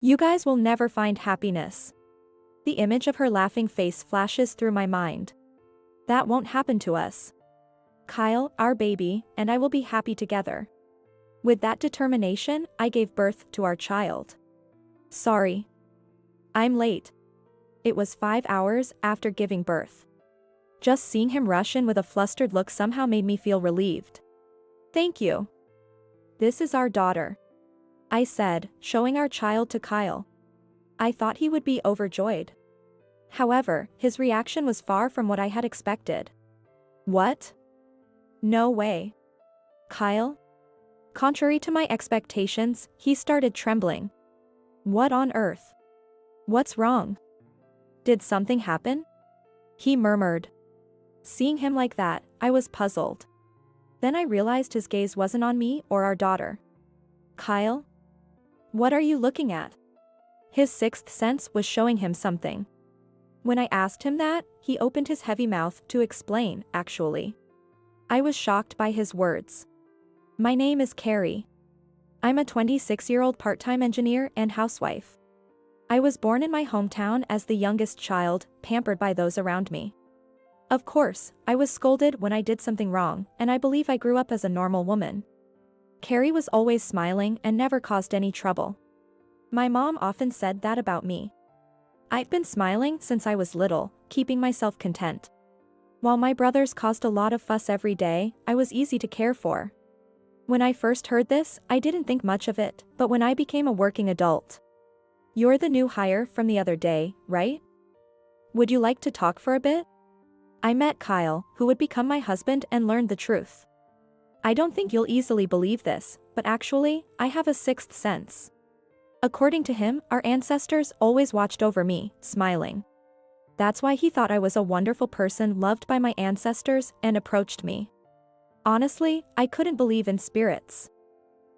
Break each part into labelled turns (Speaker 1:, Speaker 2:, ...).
Speaker 1: You guys will never find happiness. The image of her laughing face flashes through my mind. That won't happen to us. Kyle, our baby, and I will be happy together. With that determination, I gave birth to our child. Sorry. I'm late. It was 5 hours after giving birth. Just seeing him rush in with a flustered look somehow made me feel relieved. Thank you. This is our daughter, I said, showing our child to Kyle. I thought he would be overjoyed. However, his reaction was far from what I had expected. What? No way. Kyle? Contrary to my expectations, he started trembling. What on earth? What's wrong? Did something happen? He murmured. Seeing him like that, I was puzzled. Then I realized his gaze wasn't on me or our daughter. Kyle? What are you looking at? His sixth sense was showing him something. When I asked him that, he opened his heavy mouth to explain, actually. I was shocked by his words. My name is Carrie. I'm a 26-year-old part-time engineer and housewife. I was born in my hometown as the youngest child, pampered by those around me. Of course, I was scolded when I did something wrong, and I believe I grew up as a normal woman. Carrie was always smiling and never caused any trouble. My mom often said that about me. I've been smiling since I was little, keeping myself content. While my brothers caused a lot of fuss every day, I was easy to care for. When I first heard this, I didn't think much of it, but when I became a working adult. You're the new hire from the other day, right? Would you like to talk for a bit? I met Kyle, who would become my husband, and learned the truth. I don't think you'll easily believe this, but actually, I have a sixth sense. According to him, our ancestors always watched over me, smiling. That's why he thought I was a wonderful person loved by my ancestors and approached me. Honestly, I couldn't believe in spirits.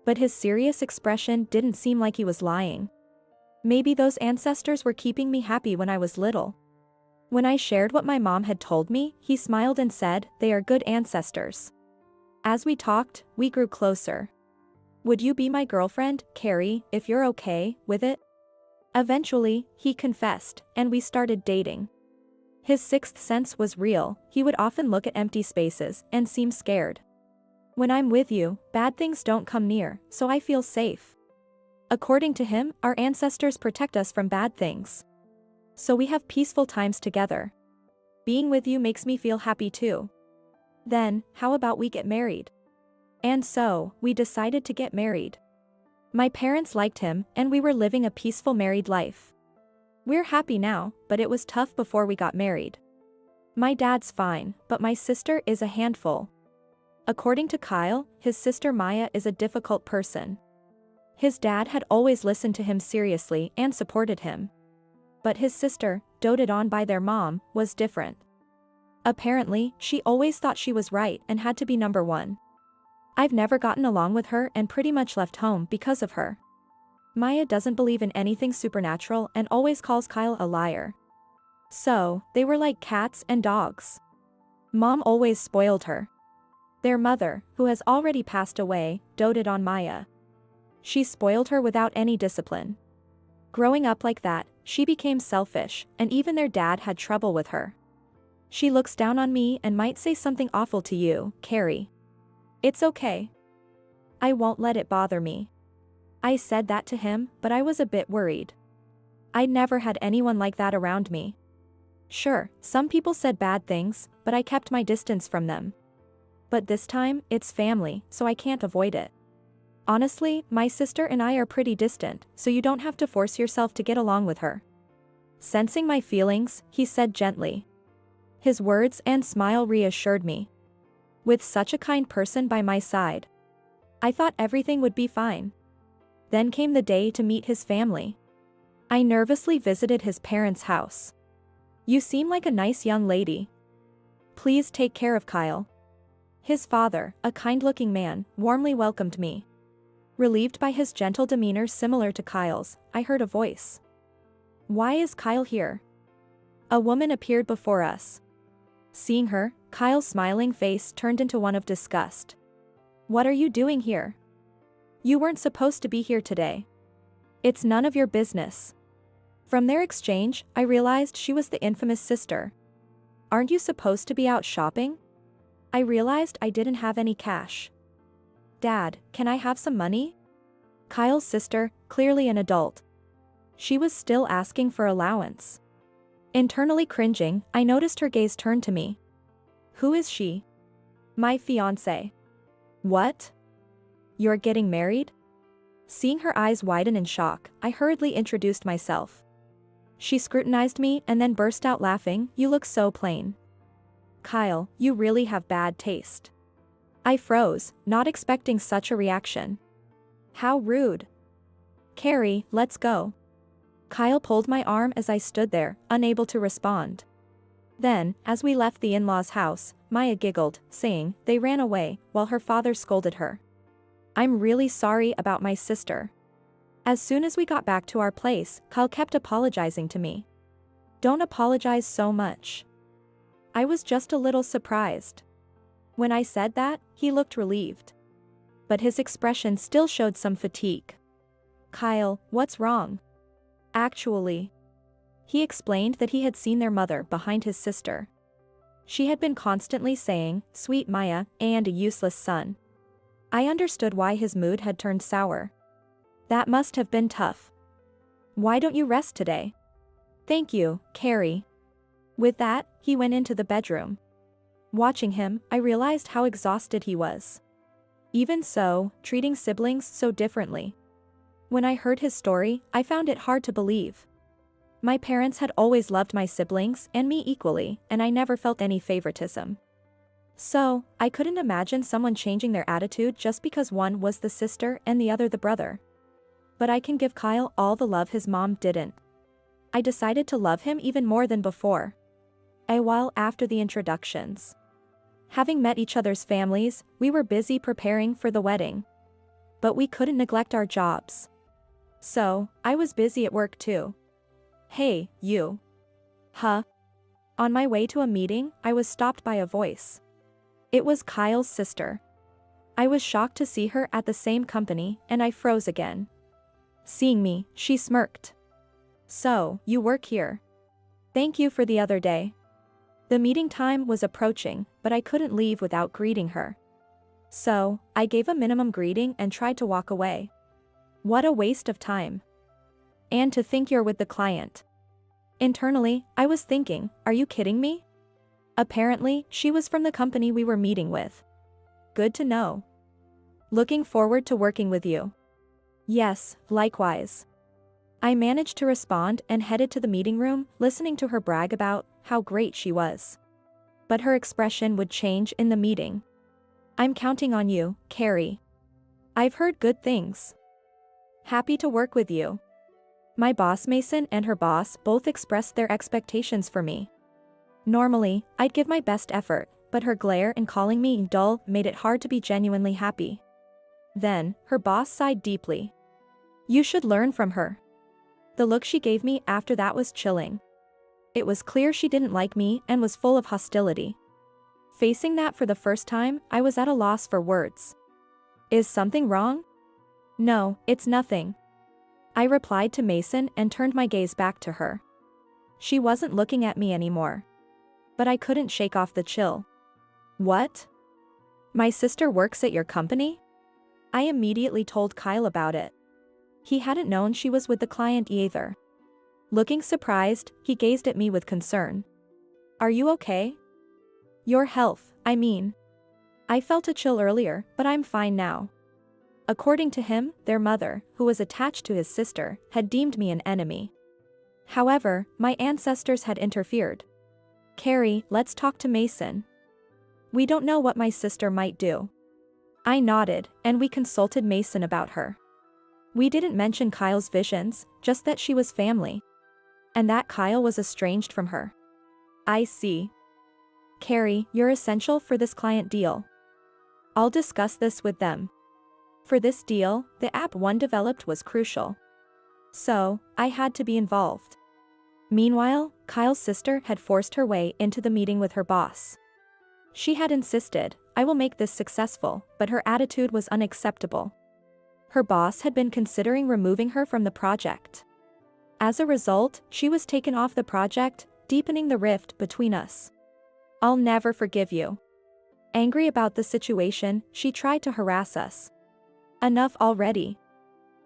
Speaker 1: But his serious expression didn't seem like he was lying. Maybe those ancestors were keeping me happy when I was little. When I shared what my mom had told me, he smiled and said, "They are good ancestors." As we talked, we grew closer. Would you be my girlfriend, Carrie, if you're okay with it? Eventually, he confessed, and we started dating. His sixth sense was real. He would often look at empty spaces and seem scared. When I'm with you, bad things don't come near, so I feel safe. According to him, our ancestors protect us from bad things. So we have peaceful times together. Being with you makes me feel happy too. Then, how about we get married? And so, we decided to get married. My parents liked him, and we were living a peaceful married life. We're happy now, but it was tough before we got married. My dad's fine, but my sister is a handful. According to Kyle, his sister Maya is a difficult person. His dad had always listened to him seriously and supported him. But his sister, doted on by their mom, was different. Apparently, she always thought she was right and had to be number one. I've never gotten along with her and pretty much left home because of her. Maya doesn't believe in anything supernatural and always calls Kyle a liar. So, they were like cats and dogs. Mom always spoiled her. Their mother, who has already passed away, doted on Maya. She spoiled her without any discipline. Growing up like that, she became selfish, and even their dad had trouble with her. She looks down on me and might say something awful to you, Carrie. It's okay. I won't let it bother me. I said that to him, but I was a bit worried. I'd never had anyone like that around me. Sure, some people said bad things, but I kept my distance from them. But this time, it's family, so I can't avoid it. Honestly, my sister and I are pretty distant, so you don't have to force yourself to get along with her. Sensing my feelings, he said gently. His words and smile reassured me. With such a kind person by my side, I thought everything would be fine. Then came the day to meet his family. I nervously visited his parents' house. You seem like a nice young lady. Please take care of Kyle. His father, a kind-looking man, warmly welcomed me. Relieved by his gentle demeanor similar to Kyle's, I heard a voice. Why is Kyle here? A woman appeared before us. Seeing her, Kyle's smiling face turned into one of disgust. What are you doing here? You weren't supposed to be here today. It's none of your business. From their exchange, I realized she was the infamous sister. Aren't you supposed to be out shopping? I realized I didn't have any cash. Dad, can I have some money? Kyle's sister, clearly an adult. She was still asking for allowance. Internally cringing, I noticed her gaze turn to me. Who is she? My fiancé. What? You're getting married? Seeing her eyes widen in shock, I hurriedly introduced myself. She scrutinized me and then burst out laughing. You look so plain. Kyle, you really have bad taste. I froze, not expecting such a reaction. How rude. Carrie, let's go. Kyle pulled my arm as I stood there, unable to respond. Then, as we left the in-laws' house, Maya giggled, saying they ran away, while her father scolded her. I'm really sorry about my sister. As soon as we got back to our place, Kyle kept apologizing to me. Don't apologize so much. I was just a little surprised. When I said that, he looked relieved. But his expression still showed some fatigue. Kyle, what's wrong? Actually, he explained that he had seen their mother behind his sister. She had been constantly saying, "Sweet Maya," and "a useless son." I understood why his mood had turned sour. That must have been tough. Why don't you rest today? Thank you, Carrie. With that, he went into the bedroom. Watching him, I realized how exhausted he was. Even so, treating siblings so differently. When I heard his story, I found it hard to believe. My parents had always loved my siblings and me equally, and I never felt any favoritism. So, I couldn't imagine someone changing their attitude just because one was the sister and the other the brother. But I can give Kyle all the love his mom didn't. I decided to love him even more than before. A while after the introductions. Having met each other's families, we were busy preparing for the wedding. But we couldn't neglect our jobs. So, I was busy at work too. Hey, you. Huh? On my way to a meeting, I was stopped by a voice. It was Kyle's sister. I was shocked to see her at the same company, and I froze again. Seeing me, she smirked. So, you work here. Thank you for the other day. The meeting time was approaching, but I couldn't leave without greeting her. So, I gave a minimum greeting and tried to walk away. What a waste of time. And to think you're with the client. Internally, I was thinking, are you kidding me? Apparently, she was from the company we were meeting with. Good to know. Looking forward to working with you. Yes, likewise. I managed to respond and headed to the meeting room, listening to her brag about how great she was. But her expression would change in the meeting. I'm counting on you, Carrie. I've heard good things. Happy to work with you. My boss Mason and her boss both expressed their expectations for me. Normally, I'd give my best effort, but her glare and calling me dull made it hard to be genuinely happy. Then, her boss sighed deeply. You should learn from her. The look she gave me after that was chilling. It was clear she didn't like me and was full of hostility. Facing that for the first time, I was at a loss for words. Is something wrong? No, it's nothing. I replied to Mason and turned my gaze back to her. She wasn't looking at me anymore. But I couldn't shake off the chill. What? My sister works at your company? I immediately told Kyle about it. He hadn't known she was with the client either. Looking surprised, he gazed at me with concern. Are you okay? Your health, I mean. I felt a chill earlier, but I'm fine now. According to him, their mother, who was attached to his sister, had deemed me an enemy. However, my ancestors had interfered. Carrie, let's talk to Mason. We don't know what my sister might do. I nodded, and we consulted Mason about her. We didn't mention Kyle's visions, just that she was family. And that Kyle was estranged from her. I see. Carrie, you're essential for this client deal. I'll discuss this with them. For this deal, the app one developed was crucial. So, I had to be involved. Meanwhile, Kyle's sister had forced her way into the meeting with her boss. She had insisted, I will make this successful, but her attitude was unacceptable. Her boss had been considering removing her from the project. As a result, she was taken off the project, deepening the rift between us. I'll never forgive you. Angry about the situation, she tried to harass us. Enough already.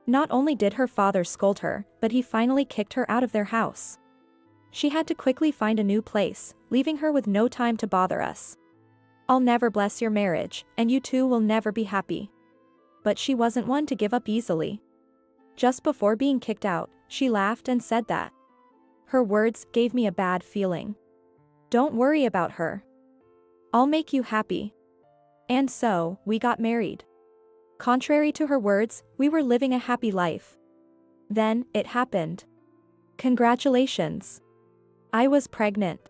Speaker 1: Not only did her father scold her, but he finally kicked her out of their house. She had to quickly find a new place, leaving her with no time to bother us. I'll never bless your marriage, and you two will never be happy. But she wasn't one to give up easily. Just before being kicked out, she laughed and said that. Her words gave me a bad feeling. Don't worry about her. I'll make you happy. And so, we got married. Contrary to her words, we were living a happy life. Then, it happened. Congratulations. I was pregnant.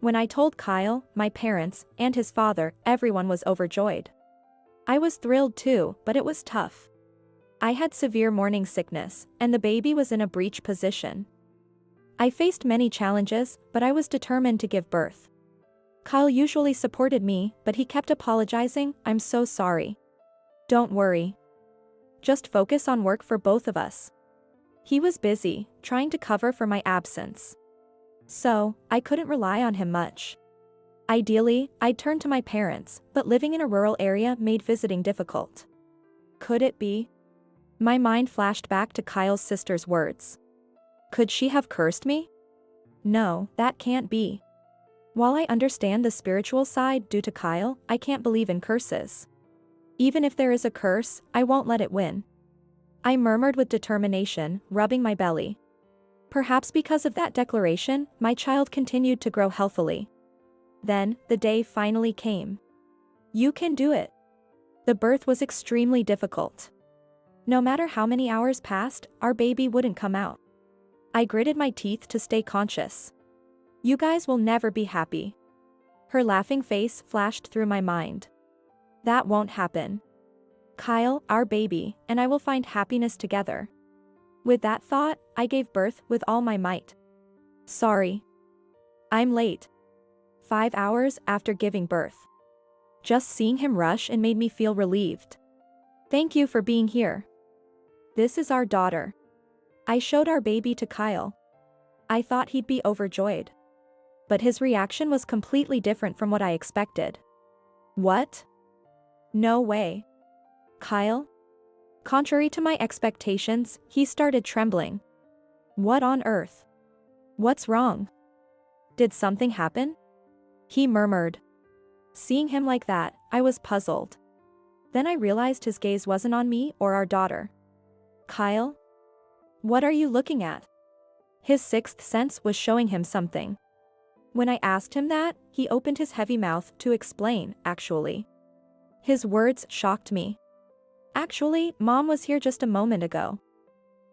Speaker 1: When I told Kyle, my parents, and his father, everyone was overjoyed. I was thrilled too, but it was tough. I had severe morning sickness, and the baby was in a breech position. I faced many challenges, but I was determined to give birth. Kyle usually supported me, but he kept apologizing. I'm so sorry. Don't worry. Just focus on work for both of us. He was busy, trying to cover for my absence. So, I couldn't rely on him much. Ideally, I'd turn to my parents, but living in a rural area made visiting difficult. Could it be? My mind flashed back to Kyle's sister's words. Could she have cursed me? No, that can't be. While I understand the spiritual side due to Kyle, I can't believe in curses. Even if there is a curse, I won't let it win. I murmured with determination, rubbing my belly. Perhaps because of that declaration, my child continued to grow healthily. Then, the day finally came. You can do it. The birth was extremely difficult. No matter how many hours passed, our baby wouldn't come out. I gritted my teeth to stay conscious. You guys will never be happy. Her laughing face flashed through my mind. That won't happen. Kyle, our baby, and I will find happiness together. With that thought, I gave birth with all my might. Sorry. I'm late. 5 hours after giving birth. Just seeing him rush in made me feel relieved. Thank you for being here. This is our daughter. I showed our baby to Kyle. I thought he'd be overjoyed. But his reaction was completely different from what I expected. What? No way. Kyle? Contrary to my expectations, he started trembling. What on earth? What's wrong? Did something happen? He murmured. Seeing him like that, I was puzzled. Then I realized his gaze wasn't on me or our daughter. Kyle? What are you looking at? His sixth sense was showing him something. When I asked him that, he opened his heavy mouth to explain, actually. His words shocked me. Actually, Mom was here just a moment ago.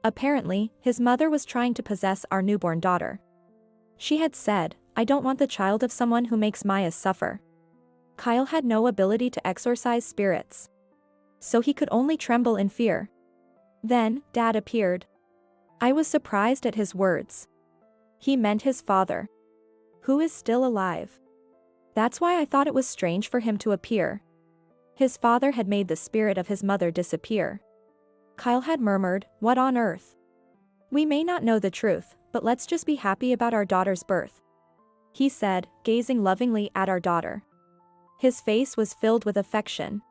Speaker 1: Apparently, his mother was trying to possess our newborn daughter. She had said, I don't want the child of someone who makes Maya suffer. Kyle had no ability to exorcise spirits. So he could only tremble in fear. Then, Dad appeared. I was surprised at his words. He meant his father. Who is still alive. That's why I thought it was strange for him to appear. His father had made the spirit of his mother disappear. Kyle had murmured, what on earth? We may not know the truth, but let's just be happy about our daughter's birth. He said, gazing lovingly at our daughter. His face was filled with affection.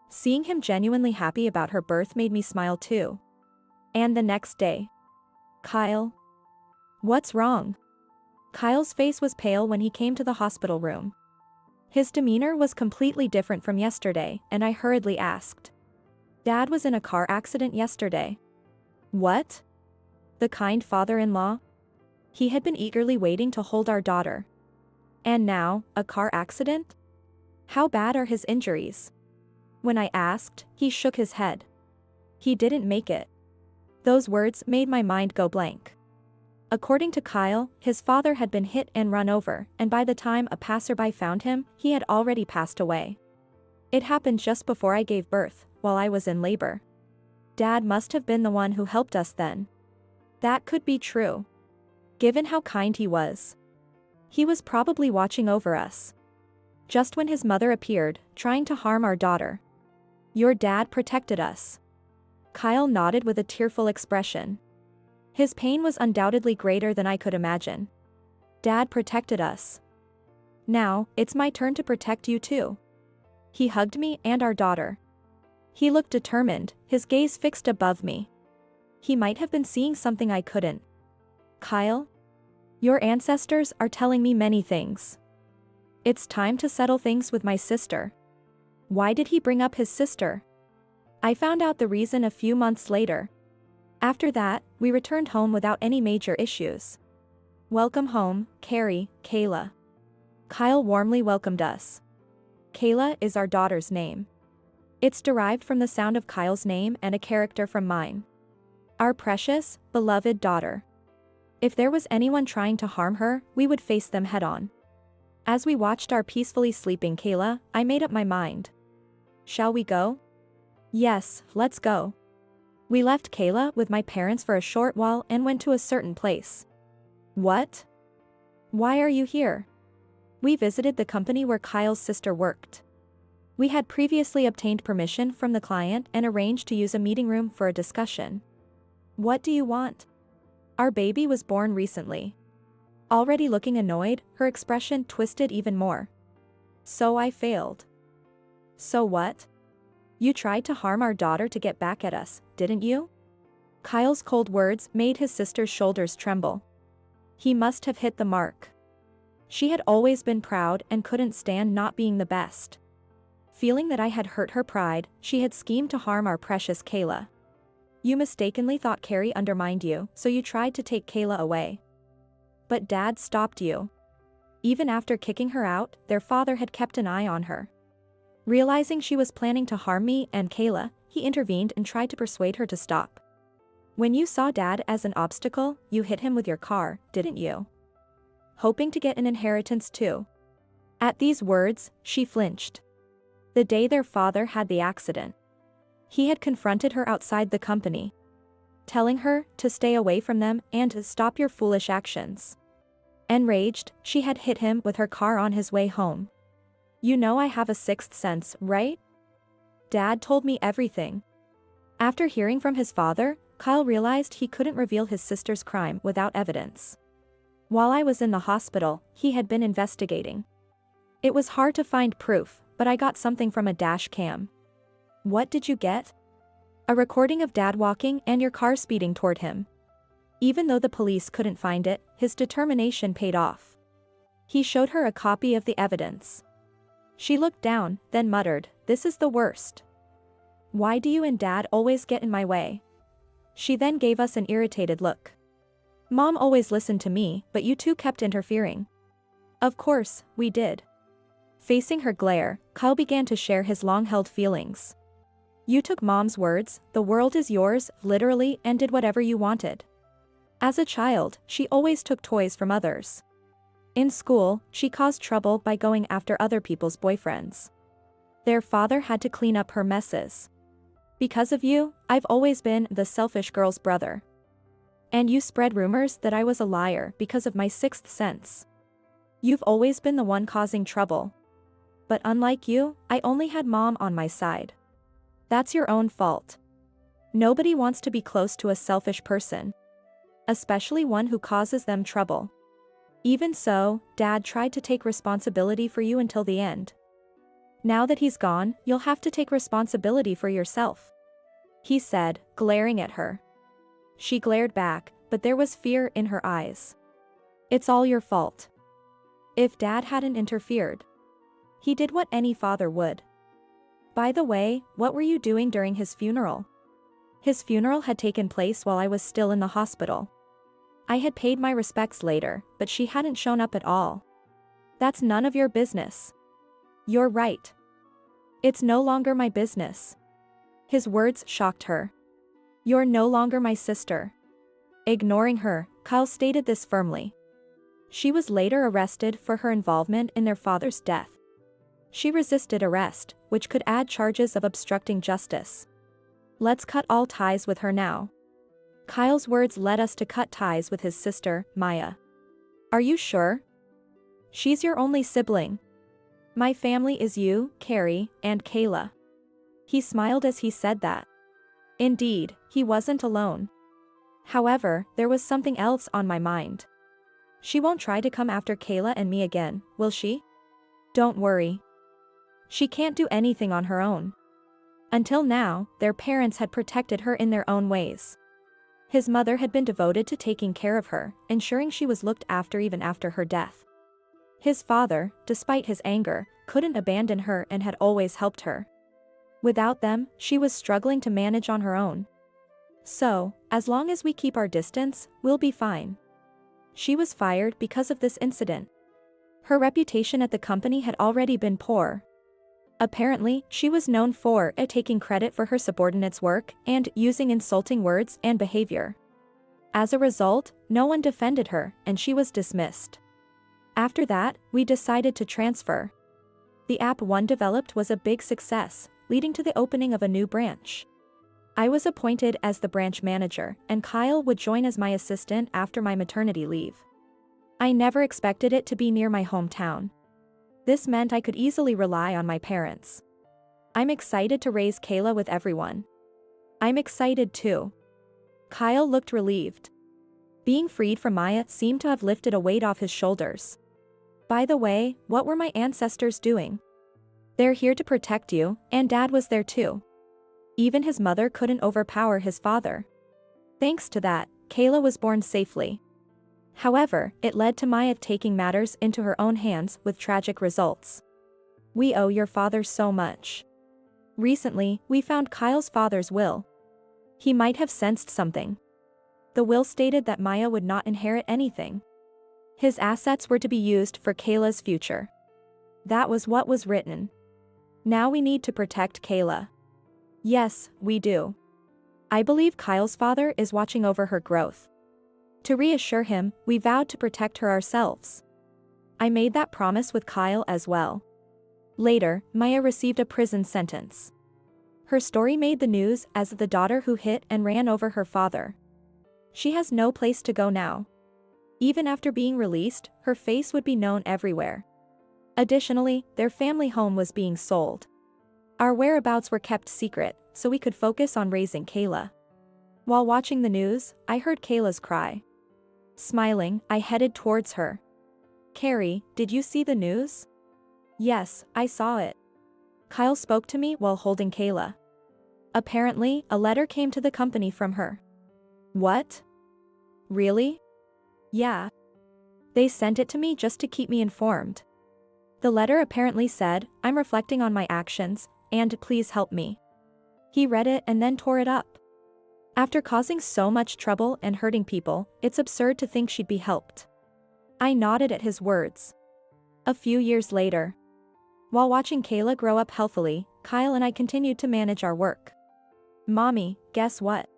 Speaker 1: Seeing him genuinely happy about her birth made me smile too. And the next day. Kyle? What's wrong? Kyle's face was pale when he came to the hospital room. His demeanor was completely different from yesterday, and I hurriedly asked. Dad was in a car accident yesterday. What? The kind father-in-law? He had been eagerly waiting to hold our daughter. And now, a car accident? How bad are his injuries? When I asked, he shook his head. He didn't make it. Those words made my mind go blank. According to Kyle, his father had been hit and run over, and by the time a passerby found him, he had already passed away. It happened just before I gave birth, while I was in labor. Dad must have been the one who helped us then. That could be true. Given how kind he was. He was probably watching over us. Just when his mother appeared, trying to harm our daughter. Your dad protected us. Kyle nodded with a tearful expression. His pain was undoubtedly greater than I could imagine. Dad protected us. Now, it's my turn to protect you too. He hugged me and our daughter. He looked determined, his gaze fixed above me. He might have been seeing something I couldn't. Kyle? Your ancestors are telling me many things. It's time to settle things with my sister. Why did he bring up his sister? I found out the reason a few months later. After that, we returned home without any major issues. Welcome home, Carrie, Kayla. Kyle warmly welcomed us. Kayla is our daughter's name. It's derived from the sound of Kyle's name and a character from mine. Our precious, beloved daughter. If there was anyone trying to harm her, we would face them head-on. As we watched our peacefully sleeping Kayla, I made up my mind. Shall we go? Yes, let's go. We left Kayla with my parents for a short while and went to a certain place. What? Why are you here? We visited the company where Kyle's sister worked. We had previously obtained permission from the client and arranged to use a meeting room for a discussion. What do you want? Our baby was born recently. Already looking annoyed, her expression twisted even more. So I failed. So what? You tried to harm our daughter to get back at us, didn't you? Kyle's cold words made his sister's shoulders tremble. He must have hit the mark. She had always been proud and couldn't stand not being the best. Feeling that I had hurt her pride, she had schemed to harm our precious Kayla. You mistakenly thought Carrie undermined you, so you tried to take Kayla away. But Dad stopped you. Even after kicking her out, their father had kept an eye on her. Realizing she was planning to harm me and Kayla, he intervened and tried to persuade her to stop. When you saw Dad as an obstacle, you hit him with your car, didn't you? Hoping to get an inheritance too. At these words, she flinched. The day their father had the accident, he had confronted her outside the company, telling her to stay away from them and to stop your foolish actions. Enraged, she had hit him with her car on his way home. You know I have a sixth sense, right? Dad told me everything. After hearing from his father, Kyle realized he couldn't reveal his sister's crime without evidence. While I was in the hospital, he had been investigating. It was hard to find proof, but I got something from a dash cam. What did you get? A recording of Dad walking and your car speeding toward him. Even though the police couldn't find it, his determination paid off. He showed her a copy of the evidence. She looked down, then muttered, "This is the worst. Why do you and Dad always get in my way?" She then gave us an irritated look. Mom always listened to me, but you two kept interfering. Of course, we did. Facing her glare, Kyle began to share his long-held feelings. You took Mom's words, "The world is yours," literally, and did whatever you wanted. As a child, she always took toys from others. In school, she caused trouble by going after other people's boyfriends. Their father had to clean up her messes. Because of you, I've always been the selfish girl's brother. And you spread rumors that I was a liar because of my sixth sense. You've always been the one causing trouble. But unlike you, I only had Mom on my side. That's your own fault. Nobody wants to be close to a selfish person. Especially one who causes them trouble. Even so, Dad tried to take responsibility for you until the end. Now that he's gone, you'll have to take responsibility for yourself. He said, glaring at her. She glared back, but there was fear in her eyes. It's all your fault. If Dad hadn't interfered. He did what any father would. By the way, what were you doing during his funeral? His funeral had taken place while I was still in the hospital. I had paid my respects later, but she hadn't shown up at all. That's none of your business. You're right. It's no longer my business. His words shocked her. You're no longer my sister. Ignoring her, Kyle stated this firmly. She was later arrested for her involvement in their father's death. She resisted arrest, which could add charges of obstructing justice. Let's cut all ties with her now. Kyle's words led us to cut ties with his sister, Maya. Are you sure? She's your only sibling. My family is you, Carrie, and Kayla. He smiled as he said that. Indeed, he wasn't alone. However, there was something else on my mind. She won't try to come after Kayla and me again, will she? Don't worry. She can't do anything on her own. Until now, their parents had protected her in their own ways. His mother had been devoted to taking care of her, ensuring she was looked after even after her death. His father, despite his anger, couldn't abandon her and had always helped her. Without them, she was struggling to manage on her own. So, as long as we keep our distance, we'll be fine. She was fired because of this incident. Her reputation at the company had already been poor. Apparently, she was known for taking credit for her subordinates' work and using insulting words and behavior. As a result, no one defended her, and she was dismissed. After that, we decided to transfer. The app one developed was a big success, leading to the opening of a new branch. I was appointed as the branch manager, and Kyle would join as my assistant after my maternity leave. I never expected it to be near my hometown. This meant I could easily rely on my parents. I'm excited to raise Kayla with everyone. I'm excited too. Kyle looked relieved. Being freed from Maya seemed to have lifted a weight off his shoulders. By the way, what were my ancestors doing? They're here to protect you, and Dad was there too. Even his mother couldn't overpower his father. Thanks to that, Kayla was born safely. However, it led to Maya taking matters into her own hands with tragic results. We owe your father so much. Recently, we found Kyle's father's will. He might have sensed something. The will stated that Maya would not inherit anything. His assets were to be used for Kayla's future. That was what was written. Now we need to protect Kayla. Yes, we do. I believe Kyle's father is watching over her growth. To reassure him, we vowed to protect her ourselves. I made that promise with Kyle as well. Later, Maya received a prison sentence. Her story made the news as the daughter who hit and ran over her father. She has no place to go now. Even after being released, her face would be known everywhere. Additionally, their family home was being sold. Our whereabouts were kept secret, so we could focus on raising Kayla. While watching the news, I heard Kayla's cry. Smiling, I headed towards her. Carrie, did you see the news? Yes, I saw it. Kyle spoke to me while holding Kayla. Apparently, a letter came to the company from her. What? Really? Yeah. They sent it to me just to keep me informed. The letter apparently said, I'm reflecting on my actions, and please help me. He read it and then tore it up. After causing so much trouble and hurting people, it's absurd to think she'd be helped. I nodded at his words. A few years later. While watching Kayla grow up healthily, Kyle and I continued to manage our work. Mommy, guess what?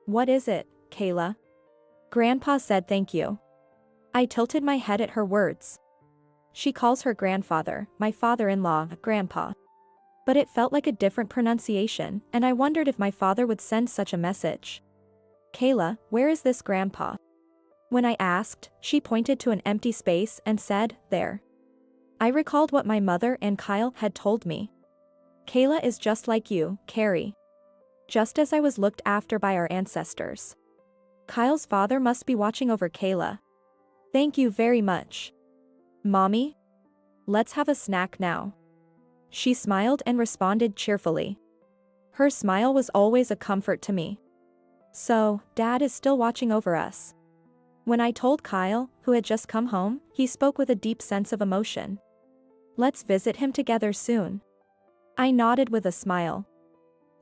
Speaker 1: What is it, Kayla? Grandpa said thank you. I tilted my head at her words. She calls her grandfather, my father-in-law, Grandpa. But it felt like a different pronunciation, and I wondered if my father would send such a message. Kayla, where is this Grandpa? When I asked, she pointed to an empty space and said, there. I recalled what my mother and Kyle had told me. Kayla is just like you, Carrie. Just as I was looked after by our ancestors. Kyle's father must be watching over Kayla. Thank you very much. Mommy? Let's have a snack now. She smiled and responded cheerfully. Her smile was always a comfort to me. So, Dad is still watching over us. When I told Kyle, who had just come home, he spoke with a deep sense of emotion. Let's visit him together soon. I nodded with a smile.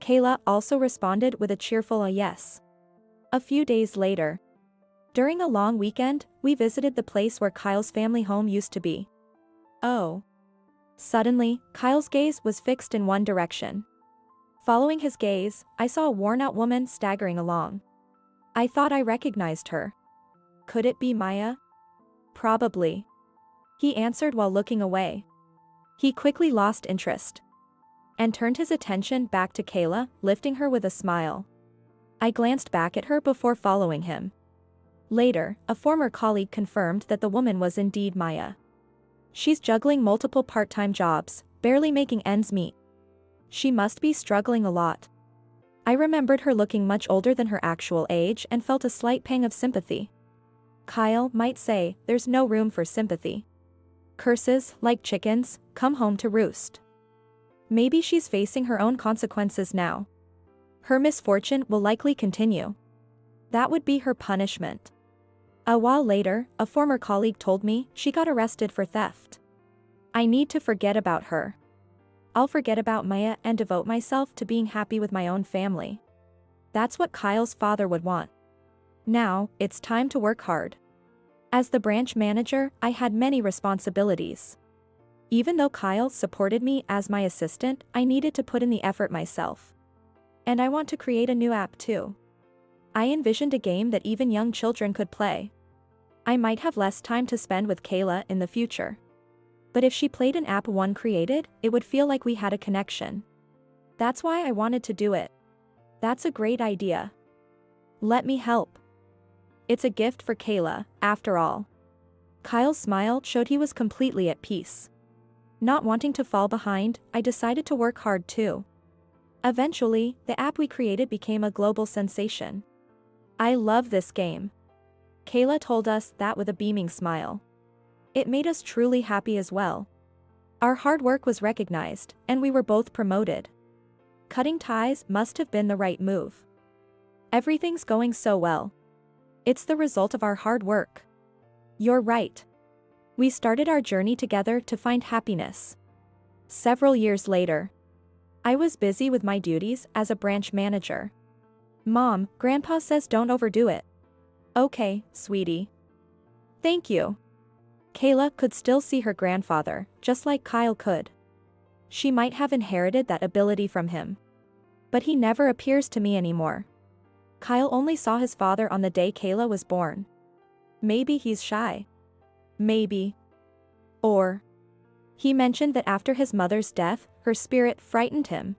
Speaker 1: Kayla also responded with a cheerful yes. A few days later. During a long weekend, we visited the place where Kyle's family home used to be. Oh. Suddenly, Kyle's gaze was fixed in one direction. Following his gaze, I saw a worn-out woman staggering along. I thought I recognized her. Could it be Maya? Probably. He answered while looking away. He quickly lost interest. And turned his attention back to Kayla, lifting her with a smile. I glanced back at her before following him. Later, a former colleague confirmed that the woman was indeed Maya. She's juggling multiple part-time jobs, barely making ends meet. She must be struggling a lot. I remembered her looking much older than her actual age and felt a slight pang of sympathy. Kyle might say, there's no room for sympathy. Curses, like chickens, come home to roost. Maybe she's facing her own consequences now. Her misfortune will likely continue. That would be her punishment. A while later, a former colleague told me she got arrested for theft. I need to forget about her. I'll forget about Maya and devote myself to being happy with my own family. That's what Kyle's father would want. Now, it's time to work hard. As the branch manager, I had many responsibilities. Even though Kyle supported me as my assistant, I needed to put in the effort myself. And I want to create a new app too. I envisioned a game that even young children could play. I might have less time to spend with Kayla in the future. But if she played an app one created, it would feel like we had a connection. That's why I wanted to do it. That's a great idea. Let me help. It's a gift for Kayla, after all. Kyle's smile showed he was completely at peace. Not wanting to fall behind, I decided to work hard too. Eventually, the app we created became a global sensation. I love this game. Kayla told us that with a beaming smile. It made us truly happy as well. Our hard work was recognized, and we were both promoted. Cutting ties must have been the right move. Everything's going so well. It's the result of our hard work. You're right. We started our journey together to find happiness. Several years later, I was busy with my duties as a branch manager. Mom, Grandpa says don't overdo it. Okay, sweetie. Thank you. Kayla could still see her grandfather, just like Kyle could. She might have inherited that ability from him. But he never appears to me anymore. Kyle only saw his father on the day Kayla was born. Maybe he's shy. Maybe. Or he mentioned that after his mother's death, her spirit frightened him.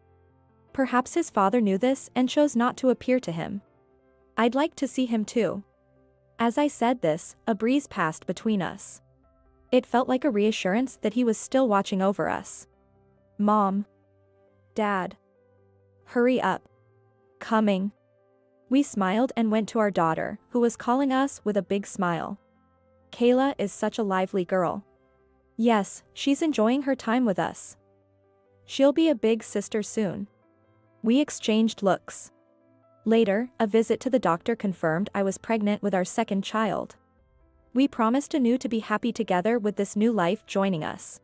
Speaker 1: Perhaps his father knew this and chose not to appear to him. I'd like to see him too. As I said this, a breeze passed between us. It felt like a reassurance that he was still watching over us. Mom. Dad. Hurry up. Coming. We smiled and went to our daughter, who was calling us with a big smile. Kayla is such a lively girl. Yes, she's enjoying her time with us. She'll be a big sister soon. We exchanged looks. Later, a visit to the doctor confirmed I was pregnant with our second child. We promised anew to be happy together with this new life joining us.